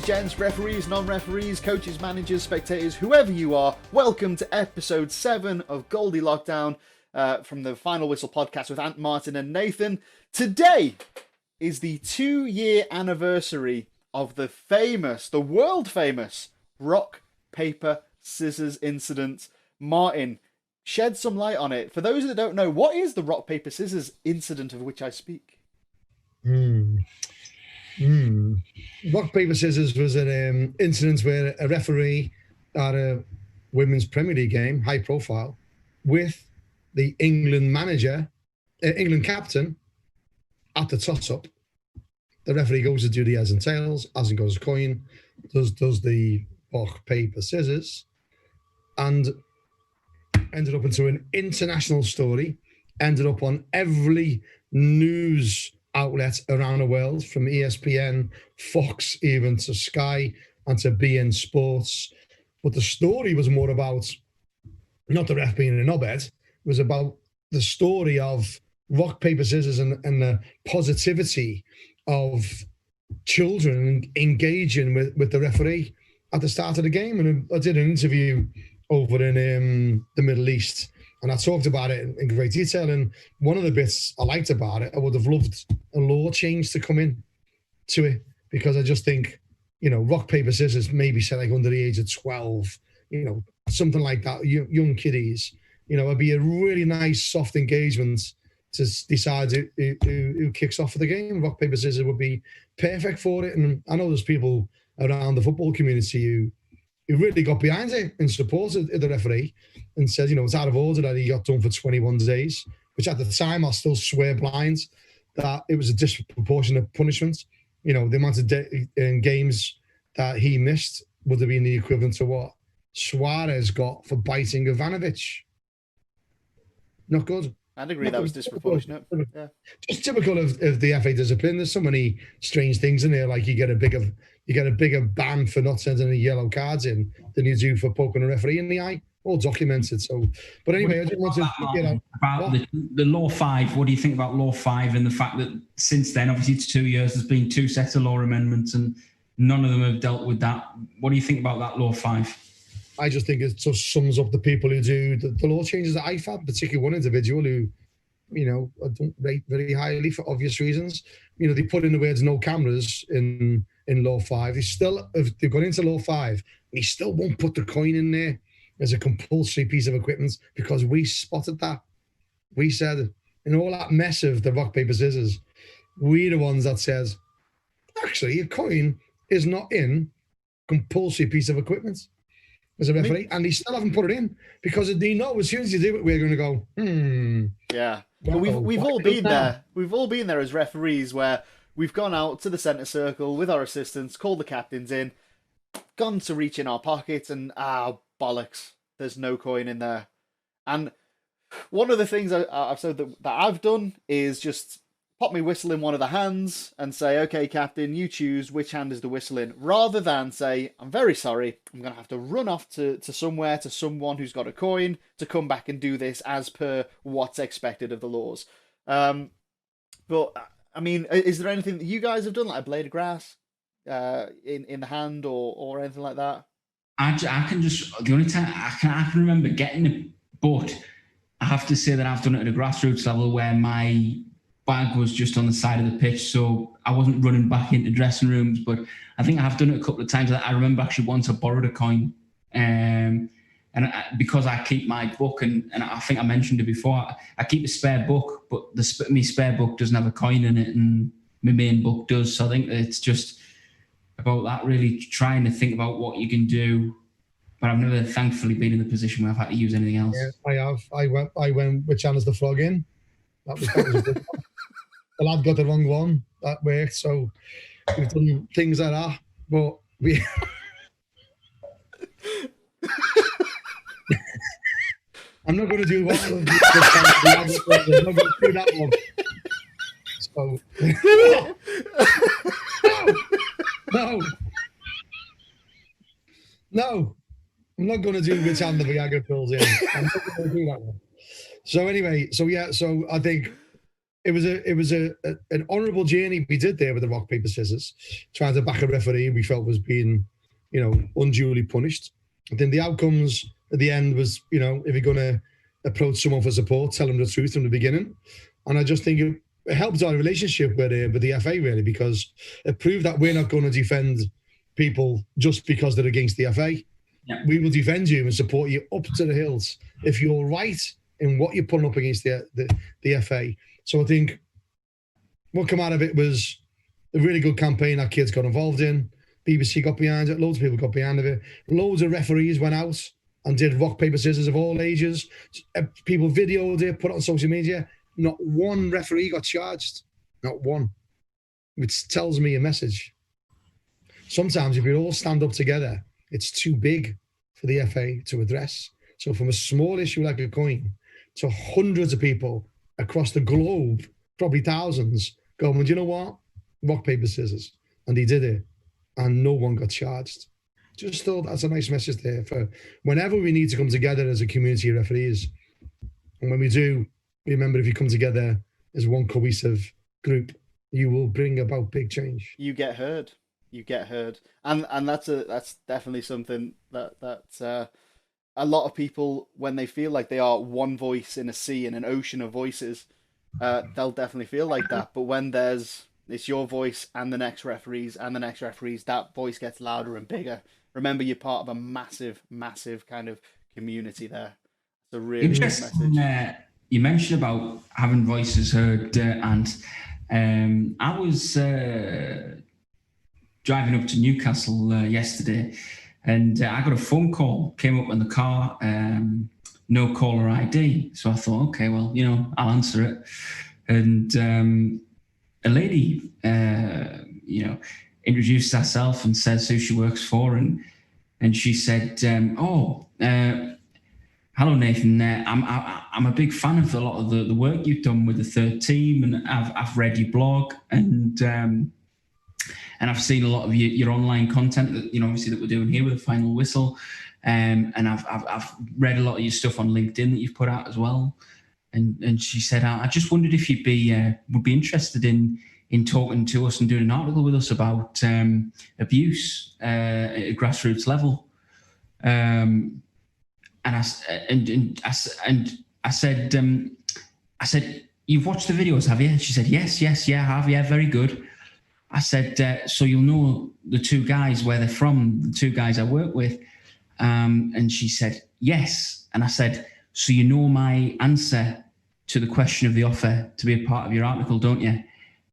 gents, referees, non-referees, coaches, managers, spectators, whoever you are, welcome to episode 7 of Goldie Lockdown from the Final Whistle podcast with Ant, Martin and Nathan. Today is the 2-year anniversary of the world famous rock, paper, scissors incident. Martin, shed some light on it. For those that don't know, what is the rock, paper, scissors incident of which I speak? Rock, paper, scissors was an incident where a referee at a women's Premier League game, high profile, with the England captain at the toss-up. The referee goes to do the heads and tails, as and goes coin, does the rock, paper, scissors, and ended up into an international story, ended up on every news outlet around the world, from ESPN, Fox, even to Sky and to BN Sports. But the story was more about not the ref being a knobhead, it was about the story of rock, paper, scissors and the positivity of children engaging with the referee at the start of the game. And I did an interview over in the Middle East, and I talked about it in great detail. And one of the bits I liked about it, I would have loved a law change to come in to it, because I just think, rock, paper, scissors, maybe say like under the age of 12, something like that, young kiddies, it'd be a really nice, soft engagement to decide who kicks off for the game. Rock, paper, scissors would be perfect for it. And I know there's people around the football community who really got behind it and supported the referee and said, it's out of order that he got done for 21 days, which at the time I still swear blind that it was a disproportionate punishment. The amount of games that he missed would have been the equivalent to what Suarez got for biting Ivanovic. Not good. I'd agree that was disproportionate. Yeah. Just typical of the FA discipline. There's so many strange things in there, like you get a bigger ban for not sending any yellow cards in than you do for poking a referee in the eye. All documented. So, but anyway, I just want to about the Law 5. What do you think about Law 5 and the fact that since then, obviously it's 2 years, there's been 2 sets of law amendments and none of them have dealt with that. What do you think about that Law 5? I just think it just sums up the people who do the law changes at IFAB, particularly one individual who, I don't rate very highly for obvious reasons. They put in the words "no cameras" in Law 5. They've gone into Law 5, and he still won't put the coin in there as a compulsory piece of equipment, because we spotted that. We said, in all that mess of the rock, paper, scissors, we're the ones that says, actually, a coin is not in compulsory piece of equipment as a referee, and they still haven't put it in, because they know as soon as you do it, we're going to go, Yeah. But we've all been there. We've all been there as referees, where we've gone out to the centre circle with our assistants, called the captains in, gone to reach in our pockets, and bollocks, there's no coin in there. And one of the things I've said that I've done is just pop my whistle in one of the hands and say, okay, captain, you choose which hand is the whistle in, rather than say, I'm very sorry, I'm going to have to run off to somewhere, to someone who's got a coin, to come back and do this as per what's expected of the laws. But, I mean, is there anything that you guys have done, like a blade of grass in the hand or anything like that? I can just, the only time I can remember getting it, but I have to say that I've done it at a grassroots level where my bag was just on the side of the pitch, so I wasn't running back into dressing rooms. But I think I have done it a couple of times. I remember actually once I borrowed a coin, because I keep my book, and I think I mentioned it before, I keep a spare book, but my spare book doesn't have a coin in it, and my main book does. So I think it's just about that, really trying to think about what you can do. But I've never, thankfully, been in the position where I've had to use anything else. Yeah, I have. I went with Channels the Frog in. That was a good one. The lad got the wrong one. That worked. So we've done things like that. But we... I'm not going to do one. I'm not going to do that one. So... No. I'm not going to do which hand the Viagra pills in. I'm not going to do that one. So anyway, so I think it was an honourable journey we did there with the rock paper scissors, trying to back a referee we felt was being, unduly punished. I think the outcomes at the end was, if you're going to approach someone for support, tell them the truth from the beginning. And I just think it helped our relationship with the FA really, because it proved that we're not going to defend people just because they're against the FA. Yeah. We will defend you and support you up to the hills if you're right in what you're putting up against the FA. So I think what came out of it was a really good campaign that kids got involved in. BBC got behind it. Loads of people got behind it. Loads of referees went out and did rock, paper, scissors of all ages. People videoed it, put it on social media. Not one referee got charged. Not one. Which tells me a message. Sometimes if we all stand up together, it's too big for the FA to address. So from a small issue like a coin to hundreds of people across the globe, probably thousands, going, well, do you know what? Rock, paper, scissors. And he did it. And no one got charged. Just thought that's a nice message there for whenever we need to come together as a community of referees. And when we do, remember, if you come together as one cohesive group, you will bring about big change. You get heard. And that's definitely something that a lot of people, when they feel like they are one voice in a sea, in an ocean of voices, they'll definitely feel like that. But when it's your voice and the next referees, that voice gets louder and bigger. Remember, you're part of a massive, massive kind of community there. It's a really good message. You mentioned about having voices heard, and I was driving up to Newcastle yesterday, and I got a phone call, came up in the car, no caller ID. So I thought, okay, well, I'll answer it. And a lady, introduced herself and says who she works for, and she said, hello Nathan, I'm a big fan of a lot of the work you've done with the third team, and I've read your blog, and I've seen a lot of your online content that obviously that we're doing here with the Final Whistle, and I've read a lot of your stuff on LinkedIn that you've put out as well. And she said, I just wondered if you'd would be interested in talking to us and doing an article with us about abuse at a grassroots level. And I said, you've watched the videos, have you? And she said, yes, I have. Yeah, very good. I said, so you'll know the two guys, where they're from, the two guys I work with. And she said, yes. And I said, so you know my answer to the question of the offer to be a part of your article, don't you?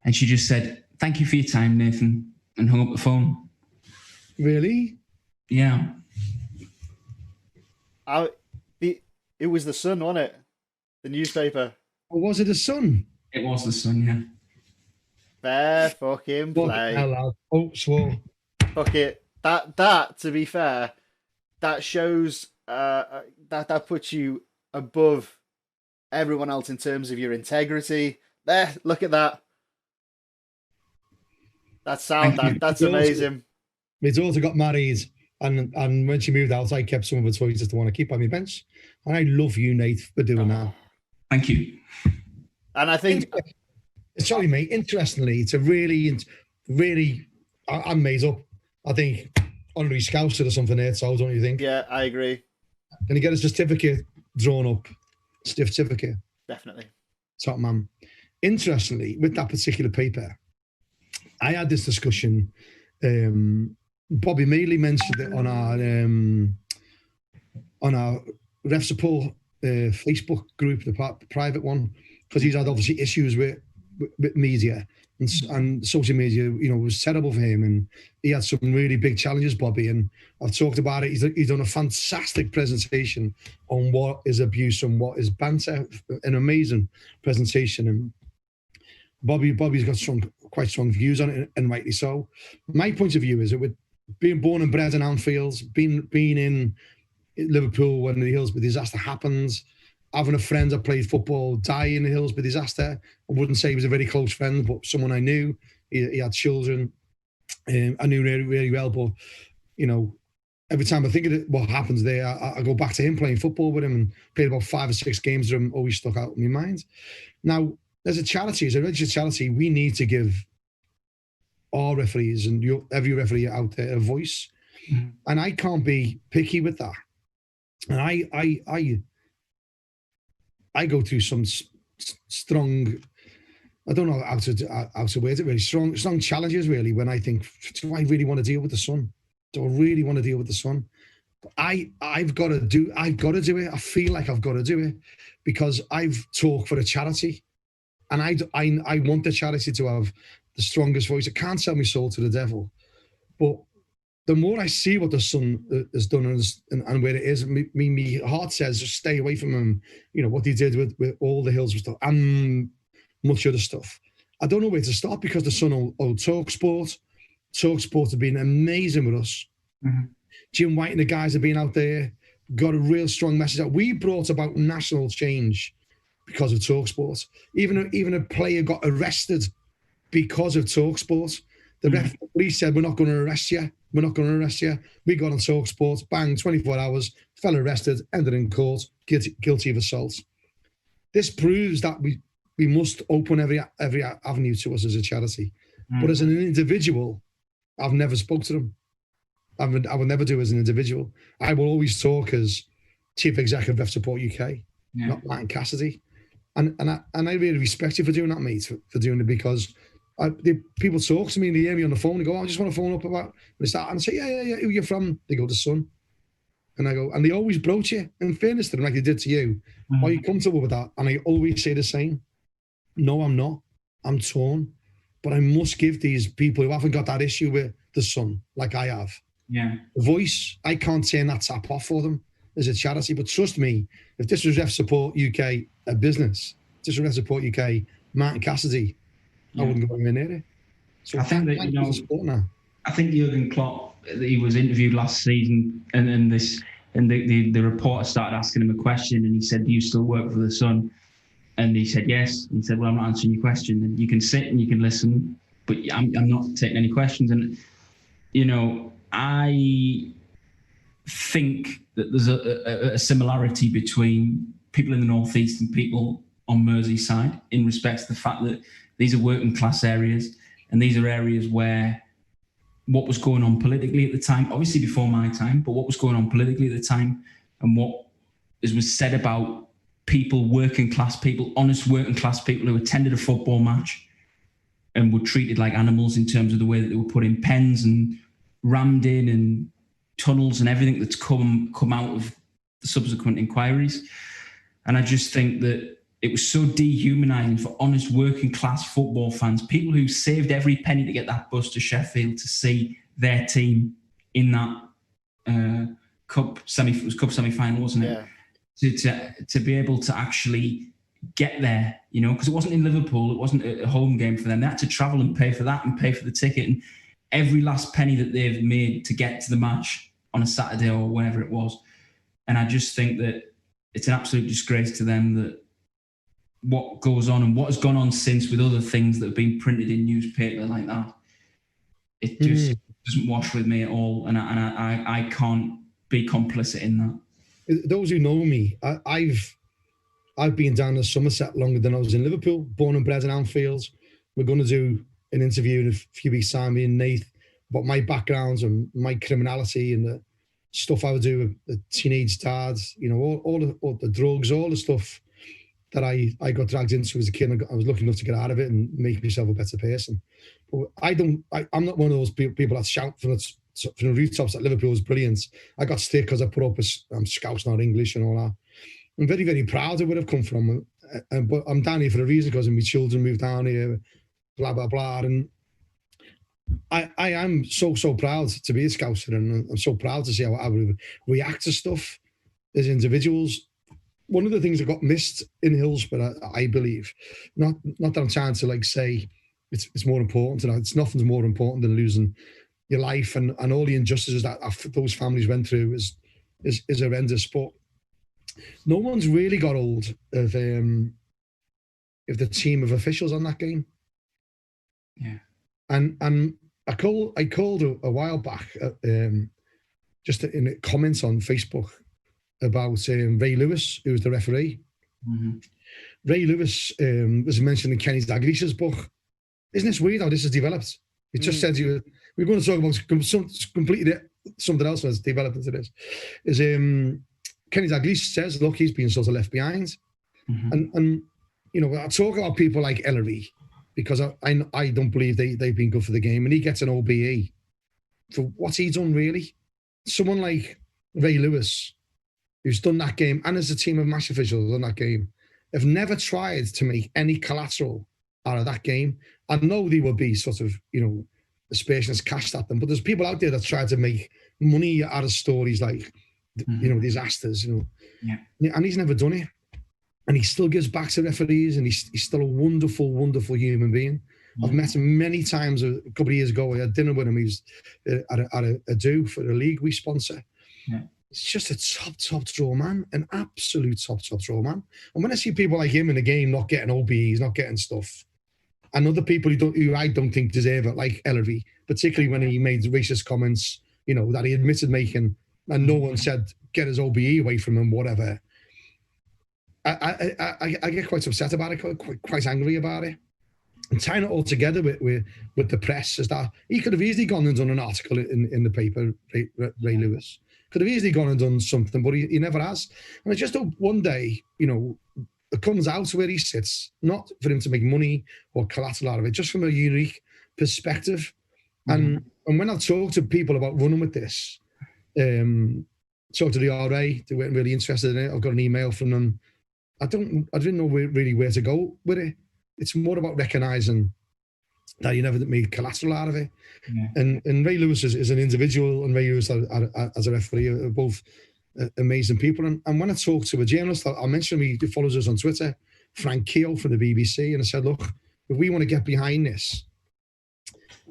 And she just said, thank you for your time, Nathan, and hung up the phone. Really? Yeah. It was the Sun, wasn't it? The newspaper. Or was it the Sun? It was the Sun, yeah. Fair fucking play. Oh, swore. Fuck it. That, to be fair, that shows that puts you above everyone else in terms of your integrity. There, look at that. That's sound. That's amazing. My daughter got married, and when she moved out, I kept some of her toys just to want to keep on my bench. And I love you, Nate, for doing that. Thank you. And I think, sorry, mate. Interestingly, it's a really, I'm made up. I think honorary Scouser or something there, so don't you think? Yeah, I agree. Can you get a certificate drawn up? Certificate. Definitely. Top man. Interestingly, with that particular paper, I had this discussion. Bobby Mailey mentioned it on our Ref Support Facebook group, the private one, because he's had obviously issues with media and social media. Was terrible for him, and he had some really big challenges, Bobby. And I've talked about it. He's done a fantastic presentation on what is abuse and what is banter. An amazing presentation, and Bobby's got quite strong views on it, and rightly so. My point of view is that with being born and bred in Anfield, being in Liverpool when the Hillsborough disaster happens, having a friend that played football die in the Hillsborough disaster. I wouldn't say he was a very close friend, but someone I knew. He had children. I knew really, really well, but every time I think of what happens there, I go back to him playing football with him and played about 5 or 6 games with him, always stuck out in my mind. Now, as a charity, as a registered charity, we need to give our referees and every referee out there a voice. Mm-hmm. And I can't be picky with that. And I go through some strong, I don't know how to word it really, strong challenges really, when I think, do I really want to deal with the sun? Do I really want to deal with the sun? I've got to do it. I feel like I've got to do it because I've talked for a charity, and I want the charity to have the strongest voice. I can't sell my soul to the devil, but the more I see what the Sun has done and where it is, my heart says just stay away from him. You know what he did with all the Hills stuff and much other stuff. I don't know where to start because the Sun old TalkSport have been amazing with us. Mm-hmm. Jim White and the guys have been out there, got a real strong message out. We brought about national change because of TalkSport. Even a player got arrested because of TalkSport. The referee said, we're not going to arrest you. We're not going to arrest you. We got on TalkSport, bang, 24 hours, fell arrested, ended in court, guilty of assault. This proves that we must open every avenue to us as a charity. Mm. But as an individual, I've never spoke to them. I would never do as an individual. I will always talk as Chief Executive of Ref Support UK, not Martin Cassidy. And I really respect you for doing that, mate, for doing it, because people talk to me and they hear me on the phone. They go, I just want to phone up about, and they start, and I say, yeah, who are you from? They go, the Sun. And I go, and they always broach you, in fairness to them, like they did to you. Mm. Are you comfortable with that? And I always say the same. No, I'm not. I'm torn. But I must give these people who haven't got that issue with the Sun, like I have, a voice. I can't turn that tap off for them as a charity. But trust me, if this was Ref Support UK, a business, this was Ref Support UK, Martin Cassidy, I wouldn't go anywhere near it. So I think that, I think Jurgen Klopp, he was interviewed last season, and the reporter started asking him a question, and he said, do you still work for the Sun? And he said, yes. And he said, well, I'm not answering your question. And you can sit and you can listen, but I'm not taking any questions. And, I think that there's a similarity between people in the Northeast and people on Merseyside in respect to the fact that these are working class areas, and these are areas where what was going on politically at the time, obviously before my time, but what was going on politically at the time and what was said about people, working class people, honest working class people who attended a football match and were treated like animals in terms of the way that they were put in pens and rammed in and tunnels and everything that's come out of the subsequent inquiries. And I just think that it was so dehumanising for honest working class football fans, people who saved every penny to get that bus to Sheffield to see their team in that cup semi-final, wasn't it? Yeah. To be able to actually get there, because it wasn't in Liverpool, it wasn't a home game for them. They had to travel and pay for that and pay for the ticket, and every last penny that they've made to get to the match on a Saturday or whenever it was. And I just think that it's an absolute disgrace to them that what goes on and what has gone on since with other things that have been printed in newspaper like that, it just doesn't wash with me at all. And I can't be complicit in that. Those who know me, I've been down to Somerset longer than I was in Liverpool, born and bred in Anfield. We're going to do an interview in a few weeks' time, me and Nath, about my backgrounds and my criminality and the stuff I would do with the teenage dads, all the drugs, all the stuff that I got dragged into as a kid. I was lucky enough to get out of it and make myself a better person. But I'm not one of those people that shout from the rooftops that Liverpool is brilliant. I got stick because I put up as I'm Scouse, not English and all that. I'm very, very proud of where I've come from. But I'm down here for a reason, because my children moved down here, blah, blah, blah. And I am so proud to be a Scouser, and I'm so proud to see how we react to stuff as individuals. One of the things that got missed in Hillsborough, I believe, not that I'm trying to say it's more important, it's nothing's more important than losing your life and all the injustices that those families went through is horrendous. But no one's really got hold of the team of officials on that game. Yeah, and I called a while back, just in comments on Facebook about Ray Lewis, who was the referee, Ray Lewis was mentioned in Kenny Dalglish's book. Isn't this weird how this has developed? It just said we're going to talk about completely something else that's developed into this. Is Kenny Dalglish says, look, he's been sort of left behind. And you know, I talk about people like Ellery because I don't believe they've been good for the game, and he gets an OBE for what's he done really. Someone like Ray Lewis, who's done that game, and as a team of match officials on that game, have never tried to make any collateral out of that game. I know they will be sort of, you know, aspersions cast at them, but there's people out there that try to make money out of stories like, you know, disasters, you know, and he's never done it. And he still gives back to referees, and he's still a wonderful, wonderful human being. I've met him many times. A couple of years ago, I had dinner with him. He was at a do for a league we sponsor. He's just a top draw man, an absolute top draw man. And when I see people like him in the game not getting OBEs, not getting stuff, and other people who I don't think deserve it, like Ellery, particularly when he made racist comments, you know, that he admitted making, and no one said get his OBE away from him, whatever. I get quite upset about it, quite angry about it. And tying it all together with the press is that he could have easily gone and done an article in the paper, Ray Lewis. Could have easily gone and done something, but he never has. And I just hope one day, you know, it comes out where he sits, not for him to make money or collateral out of it, just from a unique perspective. And when I talk to people about running with this, talk to the RA, they weren't really interested in it. I've got an email from them. I didn't know really where to go with it. It's more about recognising that you never made collateral out of it. And Ray Lewis is an individual, and Ray Lewis as a referee are both amazing people. And when I talked to a journalist, I mentioned he follows us on Twitter, Frank Keogh from the BBC, and I said, look, if we want to get behind this,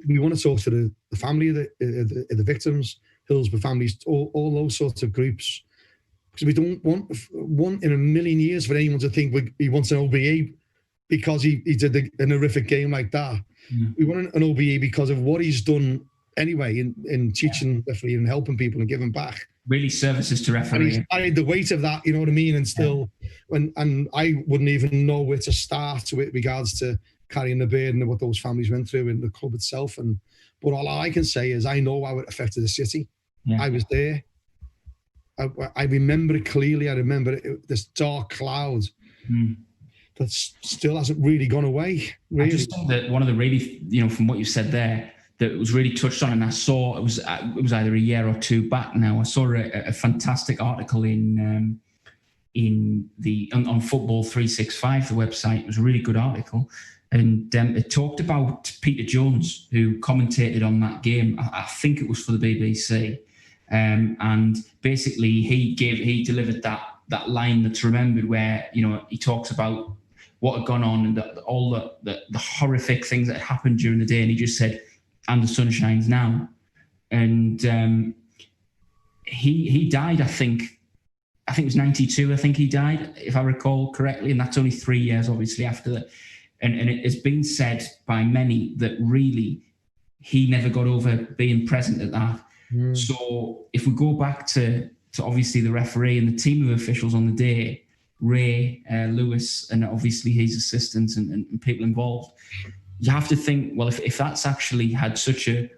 we want to talk to the family of the victims, Hillsborough families, all those sorts of groups. Because we don't want one in a million years for anyone to think he wants an OBE because he did an horrific game like that. We want an OBE because of what he's done anyway in teaching refereeing and helping people and giving back. Really services to refereeing. And he's carried the weight of that, you know what I mean? And still, and I wouldn't even know where to start with regards to carrying the burden of what those families went through in the club itself. But all I can say is I know how it affected the city. I was there. I remember it clearly. I remember this dark cloud that still hasn't really gone away. Really. I just think that one of the really, you know, from what you said there, that it was really touched on, and I saw it was either a year or two back now. I saw a fantastic article on Football 365, the website. It was a really good article, and it talked about Peter Jones, who commentated on that game. I think it was for the BBC. And basically he delivered that line that's remembered where, you know, he talks about what had gone on and all the horrific things that had happened during the day, and he just said, and the sun shines now. And he died, I think it was 92, I think he died, if I recall correctly, and that's only 3 years obviously after that. And it has been said by many that really he never got over being present at that. So if we go back to obviously the referee and the team of officials on the day, Ray Lewis, and obviously his assistants and people involved, you have to think, well, if that's actually had such a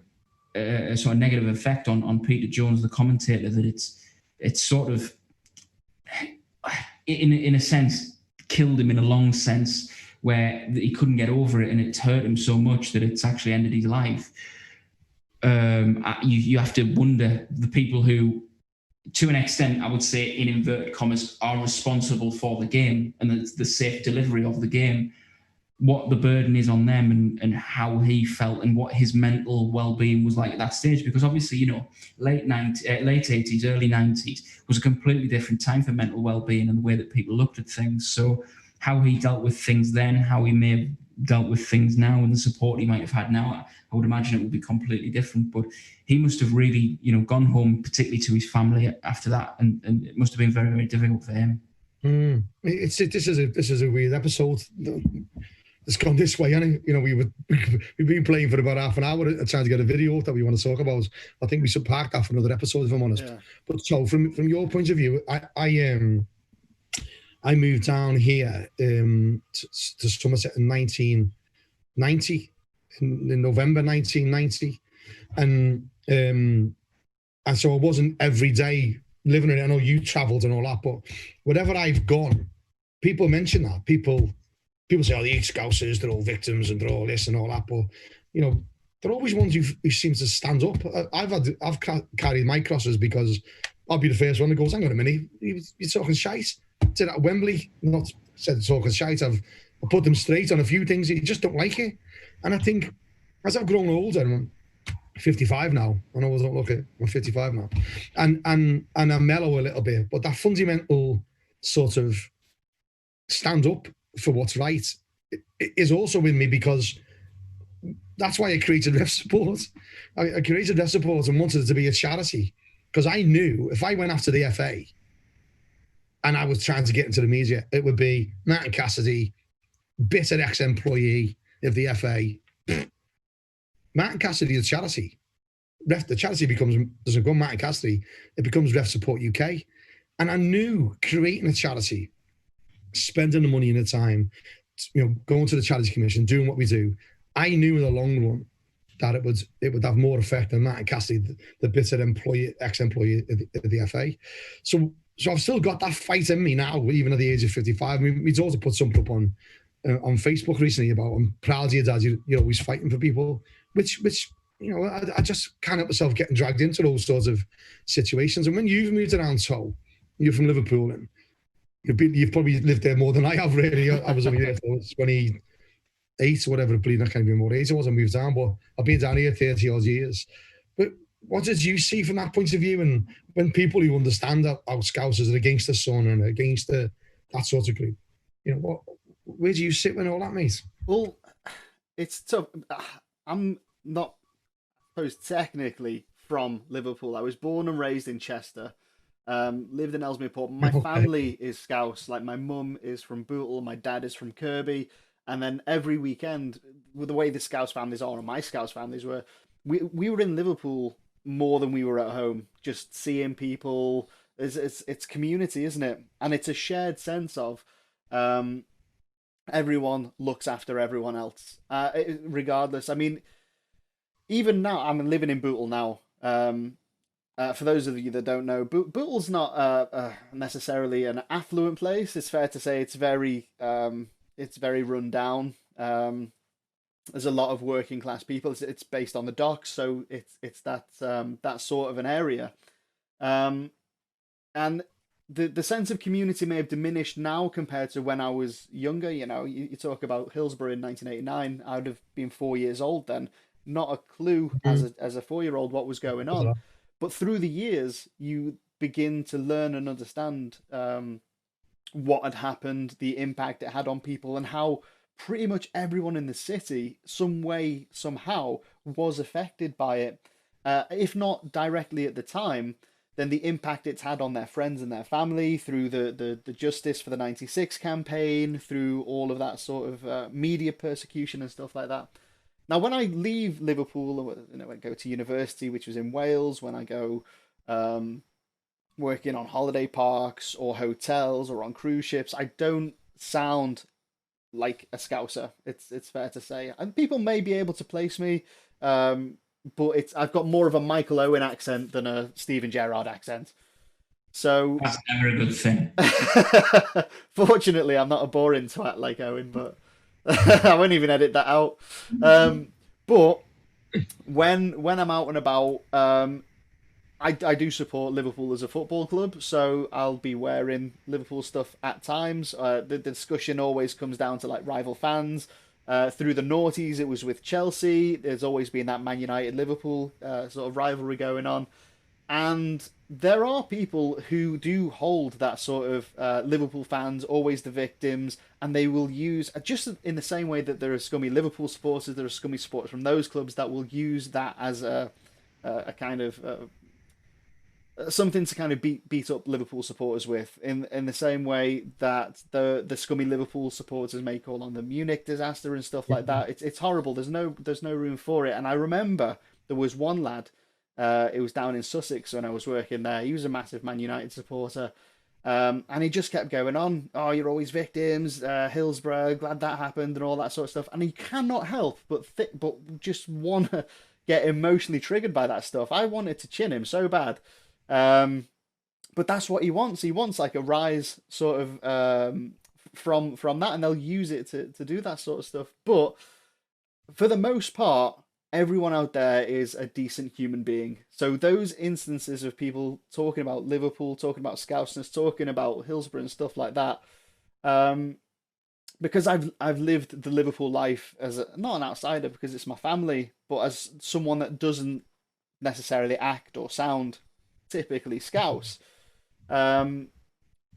sort of negative effect on Peter Jones, the commentator, that it's sort of, in a sense, killed him in a long sense, where he couldn't get over it and it's hurt him so much that it's actually ended his life. You have to wonder the people who, to an extent, I would say, in inverted commas, are responsible for the game and the safe delivery of the game, what the burden is on them and how he felt and what his mental well-being was like at that stage. Because obviously, you know, late 80s, early 90s was a completely different time for mental well-being and the way that people looked at things. So how he dealt with things then, how he may have dealt with things now, and the support he might have had now, I would imagine it would be completely different. But he must have really, you know, gone home, particularly to his family after that, and it must have been very, very difficult for him. This is a weird episode. It's gone this way, and you know, we've been playing for about half an hour trying to get a video that we want to talk about. I think we should park that for another episode, if I'm honest. But so from your point of view, I moved down here to Somerset in 1990, in November 1990, and so I wasn't every day living in it. I know you travelled and all that, but wherever I've gone, people mention that. People say, "Oh, the Scousers, they're all victims and they're all this and all that," but they're always ones who seem to stand up. I've carried my crosses because I'll be the first one that goes, "Hang on a minute, you're talking shite." Did at Wembley, not said talking shite. I put them straight on a few things. You just don't like it, and I think as I've grown older, I'm 55 now. I know I don't look it. I'm 55 now, and I mellow a little bit. But that fundamental sort of stand up for what's right is also with me, because that's why I created Ref Support. I created Ref Support and wanted it to be a charity, because I knew if I went after the FA and I was trying to get into the media, it would be Martin Cassidy, bitter ex-employee of the FA. Martin Cassidy is a charity. The charity doesn't go Martin Cassidy, it becomes Ref Support UK. And I knew creating a charity, spending the money and the time, going to the Charity Commission, doing what we do, I knew in the long run that it would have more effect than Martin Cassidy, the bitter ex-employee of the FA. So I've still got that fight in me now, even at the age of 55. I mean, my daughter put something up on Facebook recently about, "I'm proud of you, Dad. You're always fighting for people," which I just can't help myself getting dragged into those sorts of situations. And when you've moved around, so you're from Liverpool, and you've probably lived there more than I have, really. I was only there till 28 or whatever. I can't even remember what age I was. I moved down, but I've been down here 30 odd years. But what did you see from that point of view? And when people who understand that how Scousers are against the Sun and against that sort of group, where do you sit with all that, mate? Well, it's tough. I'm not, I suppose, technically from Liverpool. I was born and raised in Chester. Lived in Ellesmere Port. My family is Scouse. Like, my mum is from Bootle, my dad is from Kirby, and then every weekend, with the way the Scouse families are, and my Scouse families were, we were in Liverpool more than we were at home, just seeing people. It's community, isn't it? And it's a shared sense of everyone looks after everyone else, regardless. I mean, even now, I'm living in Bootle now. For those of you that don't know, Bootle's not necessarily an affluent place. It's fair to say it's very run down. There's a lot of working class people. It's based on the docks, so it's that sort of an area. And the sense of community may have diminished now compared to when I was younger. You talk about Hillsborough in 1989. I would have been 4 years old then. Not a clue as a 4-year-old what was going on. But through the years, you begin to learn and understand what had happened, the impact it had on people, and how pretty much everyone in the city, some way, somehow, was affected by it. If not directly at the time, then the impact it's had on their friends and their family through the Justice for the 96 campaign, through all of that sort of media persecution and stuff like that. Now, when I leave Liverpool, I go to university, which was in Wales, when I go working on holiday parks or hotels or on cruise ships, I don't sound like a Scouser. It's fair to say, and people may be able to place me, but I've got more of a Michael Owen accent than a Steven Gerrard accent. So that's never a good thing. Fortunately, I'm not a boring twat like Owen, but I won't even edit that out. But when I'm out and about, I do support Liverpool as a football club, so I'll be wearing Liverpool stuff at times. The discussion always comes down to like rival fans. Through the noughties, it was with Chelsea. There's always been that Man United Liverpool sort of rivalry going on. And there are people who do hold that sort of Liverpool fans, always the victims, and they will use, just in the same way that there are scummy Liverpool supporters, there are scummy supporters from those clubs that will use that as a kind of something to kind of beat up Liverpool supporters with, in the same way that the scummy Liverpool supporters may call on the Munich disaster and stuff like that. It's horrible. There's no room for it. And I remember there was one lad. It was down in Sussex when I was working there. He was a massive Man United supporter, And he just kept going on. Oh, you're always victims. Hillsborough, glad that happened, and all that sort of stuff. And he cannot help but just want to get emotionally triggered by that stuff. I wanted to chin him so bad. But that's what he wants. He wants like a rise sort of from that, and they'll use it to do that sort of stuff. But for the most part, everyone out there is a decent human being. So those instances of people talking about Liverpool, talking about Scousness, talking about Hillsborough and stuff like that, because I've lived the Liverpool life as not an outsider because it's my family, but as someone that doesn't necessarily act or sound typically Scouse.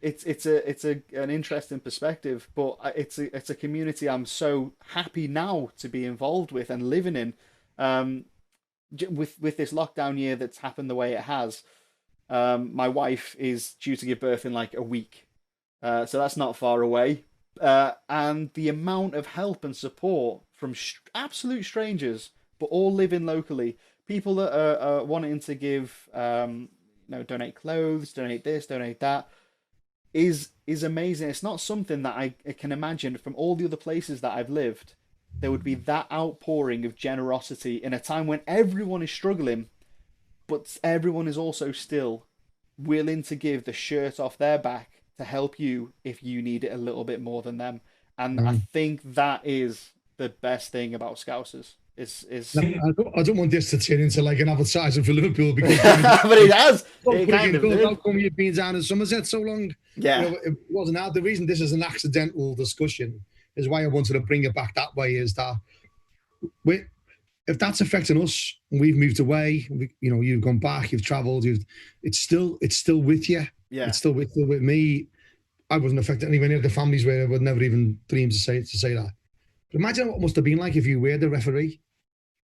It's an interesting perspective, but it's a community I'm so happy now to be involved with and living in. With this lockdown year that's happened the way it has, my wife is due to give birth in like a week, so that's not far away. And the amount of help and support from absolute strangers, but all living locally, people that are wanting to give, donate clothes, donate this, donate that, is amazing. It's not something that I can imagine from all the other places that I've lived. There would be that outpouring of generosity in a time when everyone is struggling, but everyone is also still willing to give the shirt off their back to help you if you need it a little bit more than them. And I think that is the best thing about Scousers. I don't want this to turn into like an advertisement for Liverpool because but it has. It kind of did. How come you've been down in Somerset so long? Yeah, it wasn't that. The reason this is an accidental discussion is why I wanted to bring it back that way. Is that if that's affecting us, we've moved away. You've gone back, you've travelled. It's still with you. Yeah, it's still with me. I wasn't affected anywhere near the families where I would never even dream to say that. But imagine what it must have been like if you were the referee.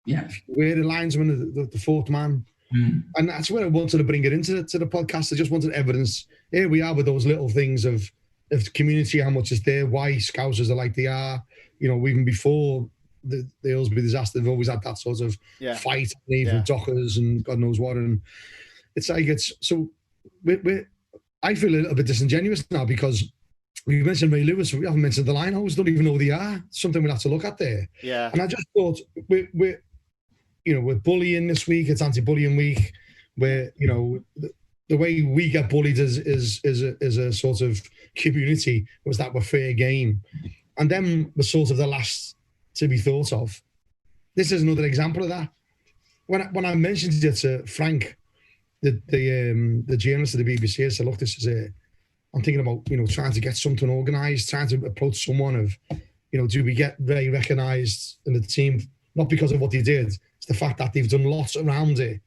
Yeah, we're the linesman, the fourth man. And that's where I wanted to bring it into the podcast. I just wanted evidence. Here we are with those little things of community, how much is there, why Scousers are like they are. Even before the Hillsborough disaster, they've always had that sort of fight, even Dockers and God knows what. And it's like so. I feel a little bit disingenuous now because we mentioned Ray Lewis, we haven't mentioned the Linehouse. Don't even know who they are. Something we'll have to look at there. Yeah. And I just thought we're bullying this week. It's anti-bullying week, where the way we get bullied is a sort of community was that we're fair game, and then we're sort of the last to be thought of. This is another example of that. When I mentioned it to Frank, the journalist of the BBC, I said, "Look, this is I'm thinking about trying to get something organised, trying to approach someone of do we get very recognised in the team, not because of what they did." The fact that they've done lots around it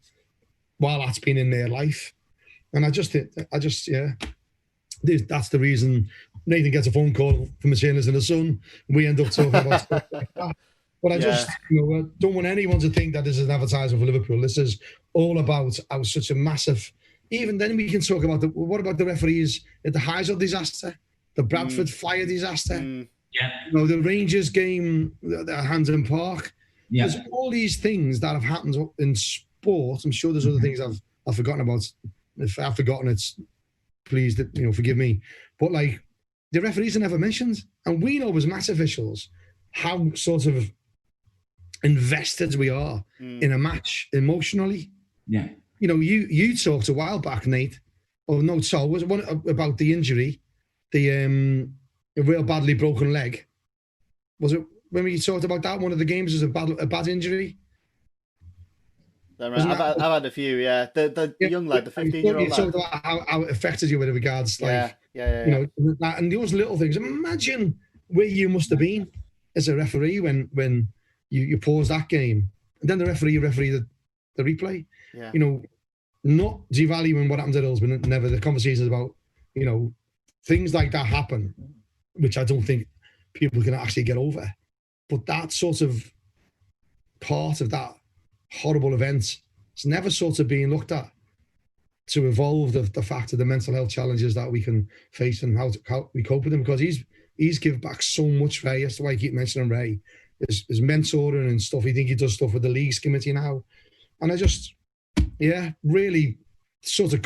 while that's been in their life. And that's the reason Nathan gets a phone call from his trainers in the Sun. We end up talking about stuff like that. But I just don't want anyone to think that this is an advertisement for Liverpool. This is all about how such a massive, even then we can talk about what about the referees at the Heysel disaster, the Bradford fire disaster, the Rangers game at Hampden Park. Yeah. There's all these things that have happened in sport. I'm sure there's other things I've forgotten about. If I've forgotten it, please, forgive me. But like the referees are never mentioned, and we know as match officials how sort of invested we are in a match emotionally. Yeah. You talked a while back, Nate. Oh no, so was it one about the injury, the real badly broken leg? Was it? When we talked about that, one of the games was a bad injury. I've had a few, The young lad, the 15-year-old lad. You talked about how it affected you with regards, like, and those little things. Imagine where you must have been as a referee when you paused that game, and then the referee the replay. Yeah. Not devaluing what happened at Hillsborough. Never the conversations about things like that happen, which I don't think people can actually get over. But that sort of part of that horrible event is never sort of being looked at to evolve the fact of the mental health challenges that we can face and how we cope with them. Because he's given back so much, Ray. That's why I keep mentioning Ray. His mentoring and stuff. I think he does stuff with the leagues committee now. And I just, really sort of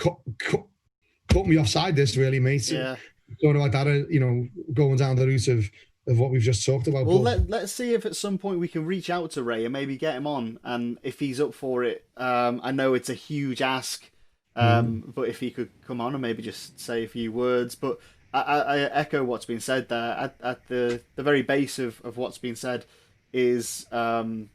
caught me offside this really, mate. Yeah. Talking about that, going down the route of what we've just talked about. Well, let's see if at some point we can reach out to Ray and maybe get him on, and if he's up for it. I know it's a huge ask, but if he could come on and maybe just say a few words. But I echo what's been said there. At the very base of what's been said is in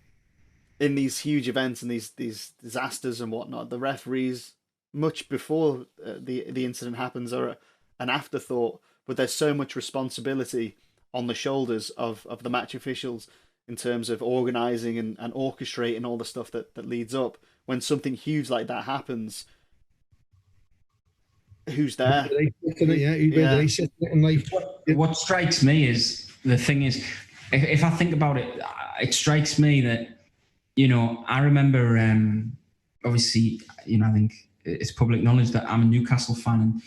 these huge events and these disasters and whatnot, the referees, much before the incident happens, are an afterthought, but there's so much responsibility on the shoulders of the match officials in terms of organising and orchestrating all the stuff that leads up. When something huge like that happens, who's there? What strikes me is, the thing is, if I think about it, it strikes me that, I remember, obviously, I think it's public knowledge that I'm a Newcastle fan, and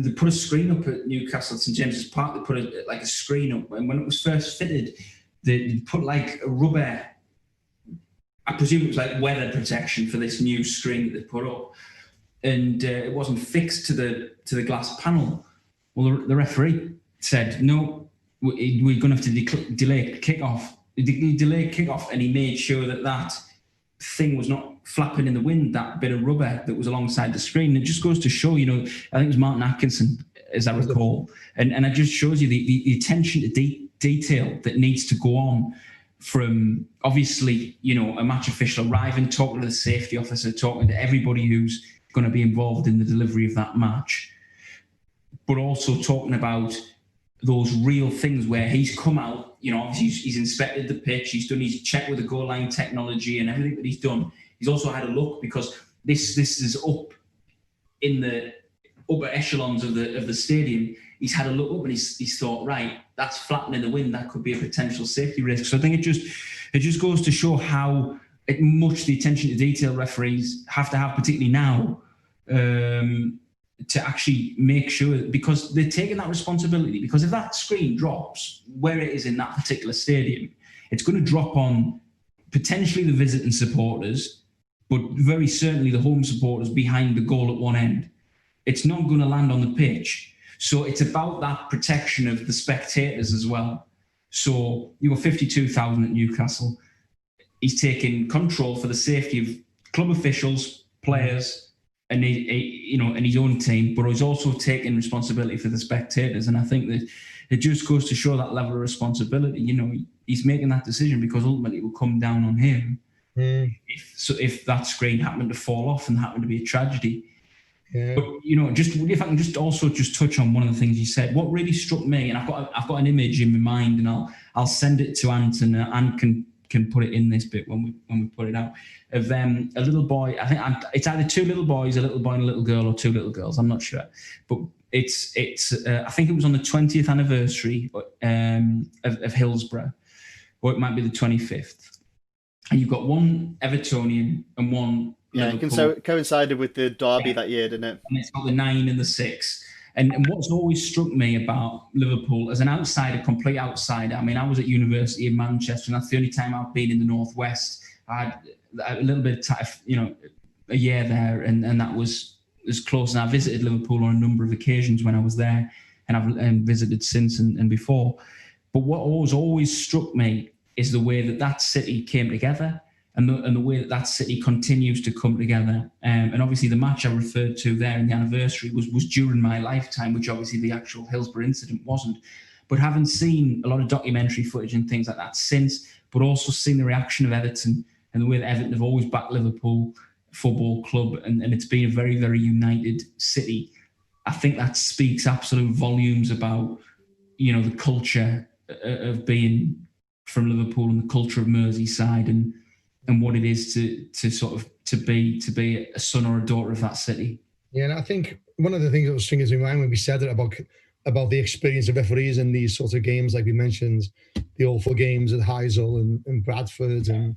they put a screen up at Newcastle at St James's Park. They put a screen up, and when it was first fitted, they put like a rubber, I presume it was like weather protection for this new screen that they put up, and it wasn't fixed to the glass panel. Well, the referee said, no, we're going to have to delay kickoff. He delayed kickoff, and he made sure that thing was not flapping in the wind, that bit of rubber that was alongside the screen. It just goes to show, I think it was Martin Atkinson, as I recall, and it just shows you the attention to detail that needs to go on from, obviously, a match official arriving, talking to the safety officer, talking to everybody who's going to be involved in the delivery of that match, but also talking about those real things where he's come out, obviously he's inspected the pitch, he's done his check with the goal line technology and everything that he's done. He's also had a look, because this is up in the upper echelons of the stadium. He's had a look up and he's thought, right, that's flapping in the wind, that could be a potential safety risk. So I think it just goes to show how much the attention to detail referees have to have, particularly now, to actually make sure, because they're taking that responsibility. Because if that screen drops where it is in that particular stadium, it's going to drop on potentially the visiting supporters, but very certainly the home supporters behind the goal at one end. It's not going to land on the pitch. So it's about that protection of the spectators as well. So you got 52,000 at Newcastle. He's taking control for the safety of club officials, players, and and his own team, but he's also taking responsibility for the spectators. And I think that it just goes to show that level of responsibility. He's making that decision because ultimately it will come down on him. If that screen happened to fall off and happened to be a tragedy. Yeah. But just if I can just touch on one of the things you said, what really struck me, and I've got an image in my mind, and I'll send it to Ant, and Ant can put it in this bit when we put it out, of a little boy. I think it's either two little boys, a little boy and a little girl, or two little girls. I'm not sure, but it's I think it was on the 20th anniversary of Hillsborough, or it might be the 25th. And you've got one Evertonian and one Liverpool. So it coincided with the derby that year, didn't it? And it's got the 9 and the 6. And what's always struck me about Liverpool, as an outsider, complete outsider, I mean, I was at university in Manchester, and that's the only time I've been in the Northwest. I had a little bit of time, a year there, and that was as close. And I visited Liverpool on a number of occasions when I was there, and I've visited since and before. But what always struck me is the way that city came together, and the way that city continues to come together. And obviously the match I referred to there in the anniversary was during my lifetime, which obviously the actual Hillsborough incident wasn't. But having seen a lot of documentary footage and things like that since, but also seen the reaction of Everton and the way that Everton have always backed Liverpool Football Club, and it's been a very, very united city, I think that speaks absolute volumes about, the culture of being from Liverpool and the culture of Merseyside and what it is to be a son or a daughter of that city. Yeah, and I think one of the things that was singing in my mind when we said it about the experience of referees in these sorts of games, like we mentioned, the awful games at Heysel and Bradford and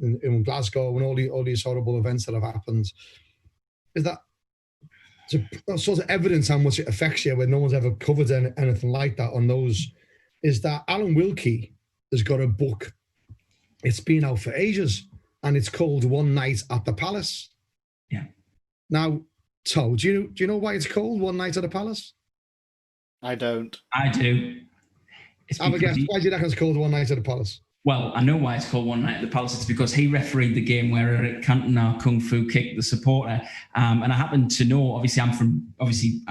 in Glasgow and all these horrible events that have happened, is that sort of evidence how much it affects you when no one's ever covered anything like that on those, is that Alan Wilkie has got a book. It's been out for ages, and it's called One Night at the Palace. Yeah. Now, So, do you know why it's called One Night at the Palace? I don't. I do. Have a guess. Why do you reckon it's called One Night at the Palace? Well, I know why it's called One Night at the Palace. It's because he refereed the game where Eric Cantona kung fu kicked the supporter. And I happen to know, obviously I'm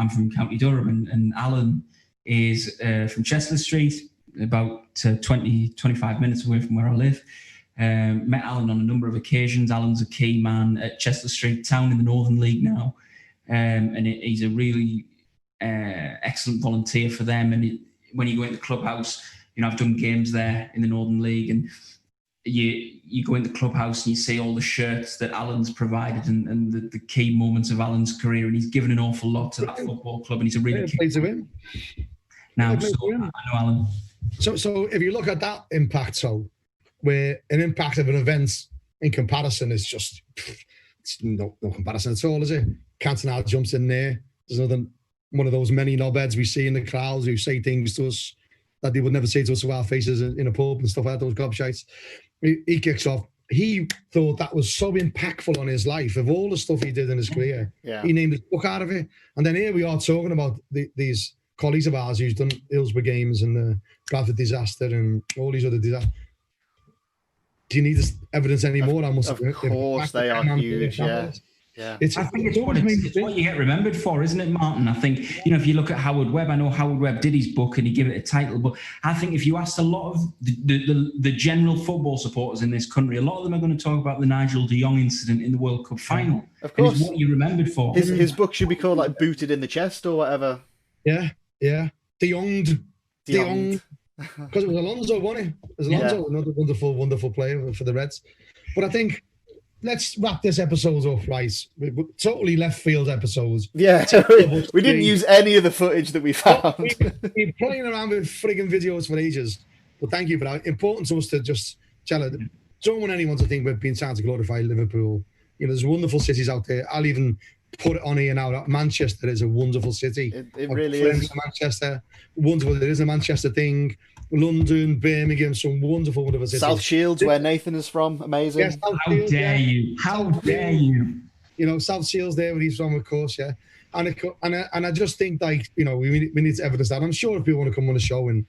from County Durham, and Alan is from Chester Street, about 25 minutes away from where I live. Met Alan on a number of occasions. Alan's a key man at Chester Street Town in the Northern League now. And he's a really excellent volunteer for them. And when you go into the clubhouse, I've done games there in the Northern League, and you go into the clubhouse and you see all the shirts that Alan's provided and the key moments of Alan's career, and he's given an awful lot to that football club, and he's a really key player. Now, so I know Alan. So if you look at that impact, so where an impact of an event in comparison is just it's no comparison at all, is it? Cantona jumps in there. There's another one of those many knobheads we see in the crowds who say things to us that they would never say to us to our faces in a pub and stuff like that, those gobshites. He kicks off. He thought that was so impactful on his life, of all the stuff he did in his career. Yeah. He named his book out of it. And then here we are talking about these colleagues of ours who's done Hillsborough Games and the Bradford disaster and all these other disasters. Do you need this evidence anymore? Of course they are huge, yeah. Yeah. I think it's what you get remembered for, isn't it, Martin? I think, if you look at Howard Webb, I know Howard Webb did his book and he gave it a title, but I think if you asked a lot of the general football supporters in this country, a lot of them are going to talk about the Nigel de Jong incident in the World Cup final. Of course. It's what you're remembered for. His book should be called like Booted in the Chest or whatever. Yeah. De Jong. Because it was Alonso, wasn't it? It was Alonso, another wonderful player for the Reds. But I think let's wrap this episode up, right? Totally left field episodes. Yeah, we didn't use any of the footage that we found. We've been playing around with frigging videos for ages. But thank you for that. Important to us to just tell it. Don't want anyone to think we're being trying to glorify Liverpool. There's wonderful cities out there. I'll even put it on here now. Manchester is a wonderful city. It really is. Manchester, wonderful. There is a Manchester thing. London, Birmingham, some wonderful cities. South Shields, where Nathan is from, amazing. Yeah, How dare you? How dare you? South Shields there, where he's from, of course, yeah. And I just think, we need to evidence that. I'm sure if people want to come on the show and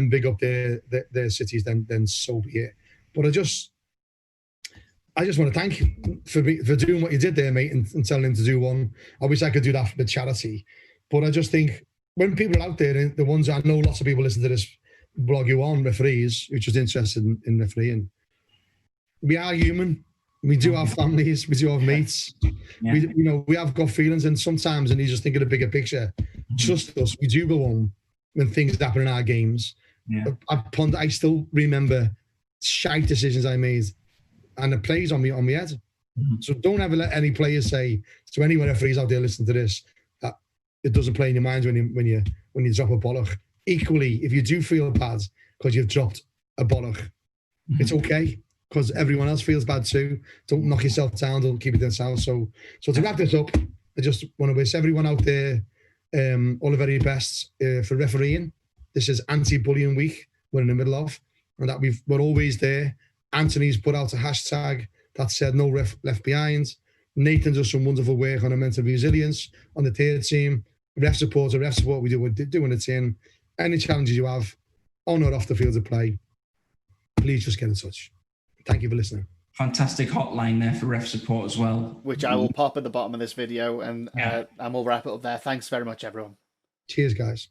big up their cities, then so be it. But I just want to thank you for doing what you did there, mate, and telling him to do one. I wish I could do that for the charity. But I just think when people are out there, the ones I know lots of people listen to this blog you on, referees, who are just interested in refereeing. We are human. We do have families. We do have mates. Yeah. We have got feelings, and sometimes, and you just think of the bigger picture. Trust us, we do go on when things happen in our games. Yeah. I still remember shite decisions I made, and it plays on me head. Mm-hmm. So don't ever let any players say to any referees out there listening to this that it doesn't play in your mind when you drop a bollock. Equally, if you do feel bad because you've dropped a bollock, it's okay, because everyone else feels bad too. Don't knock yourself down. Don't keep it to yourself. So to wrap this up, I just want to wish everyone out there all the very best for refereeing. This is anti-bullying week we're in the middle of, and that we're always there. Anthony's put out a hashtag that said no ref left behind. Nathan does some wonderful work on the mental resilience on the third team. Ref support, we're doing it in. Any challenges you have on or off the field of play, please just get in touch. Thank you for listening. Fantastic hotline there for ref support as well. Which I will pop at the bottom of this video, and we'll wrap it up there. Thanks very much, everyone. Cheers, guys.